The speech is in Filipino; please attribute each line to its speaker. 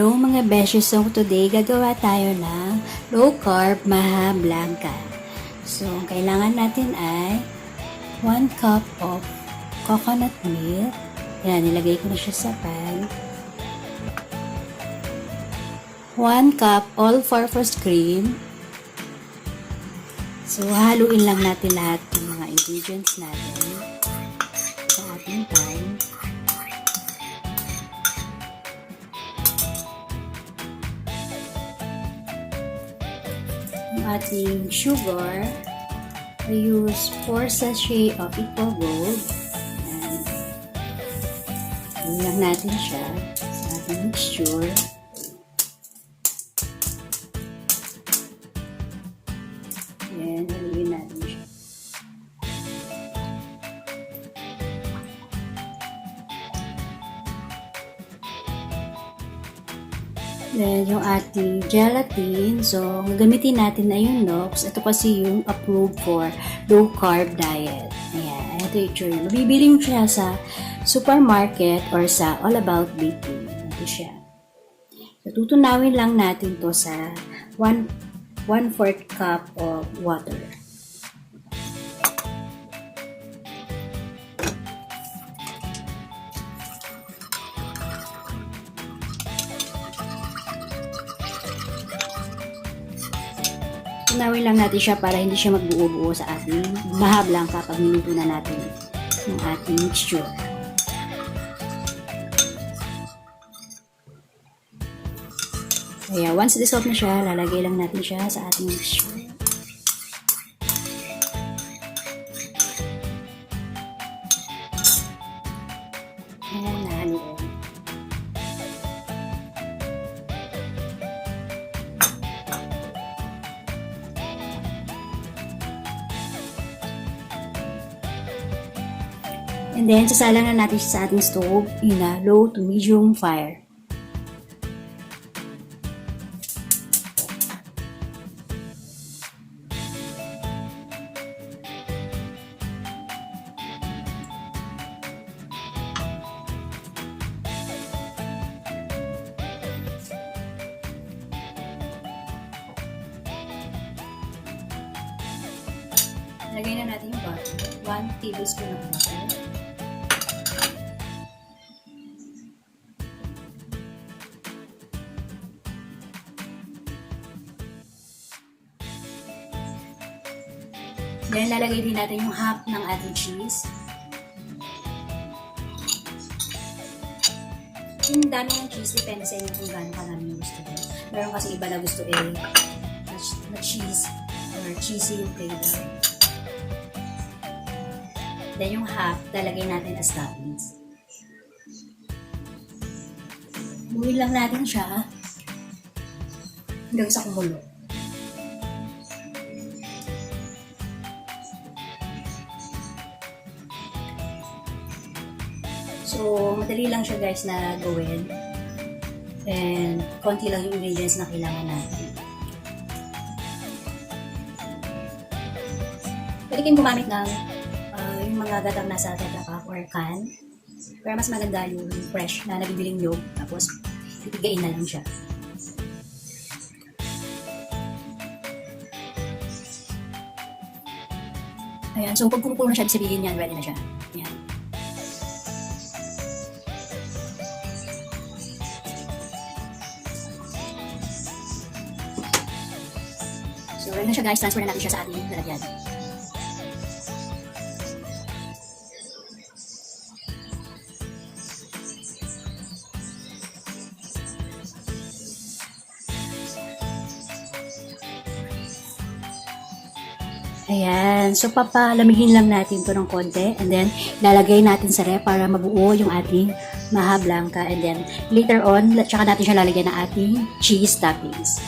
Speaker 1: Hello mga beshes, so today gagawa tayo ng low carb Maja Blanca. So, ang kailangan natin ay 1 cup of coconut milk. Yan, nilagay ko na siya sa pan. 1 cup all-purpose cream. So, haluin lang natin lahat ng mga ingredients natin sa ating pan. Yung ating sugar, I use 4 sachet of equal gold. And lang natin siya sa ating mixture. Then, haluin natin siya. Then, yung ating gelatin. So, gagamitin natin na yung Nox. Ito kasi yung approved for low carb diet. Ayan. Ito yung itsura niya. Mabibili mo siya sa supermarket or sa All About Baking. Ito siya. So, tutunawin lang natin to sa 1/4 cup of water. Tunawin lang natin siya para hindi siya magbuo-buo sa ating Maja Blanca pag niluto na natin yung ating mixture. Kaya once dissolve na siya, lalagay lang natin siya sa ating mixture. Ayan, nahaluin. And then, sasalang na natin siya sa ating stove in a low to medium fire. Lagay na natin yung butter. 1 tablespoon of butter. Then, lalagay din natin yung half ng ating cheese. Yung dami ng cheese, depende sa inyo kung gaano karami yung gusto ko. Meron kasi iba na gusto na cheese or cheesy yung flavor. Then, yung half, lalagay natin as toppings. Buhin lang natin siya hanggang sa kumulo. So, madali lang siya guys na gawin. And, konti lang yung ingredients na kailangan natin. Pwede kayong gumamit ng yung mga gatang nasa Tetra Pak or can. Pero mas maganda yung fresh na nabibiling nyog. Tapos, titigain na lang siya. Ayan. So, pag kumukulo na siya, sabihin niyan, ready na siya. Ayan. So, ready na siya guys. Transfer na natin siya sa ating lalagyan. Ayan. So, papalamigin lang natin to ng konti. And then, lalagay natin sa ref para mabuo yung ating Maja Blanca. And then, later on, tsaka natin siya lalagyan ng ating cheese toppings.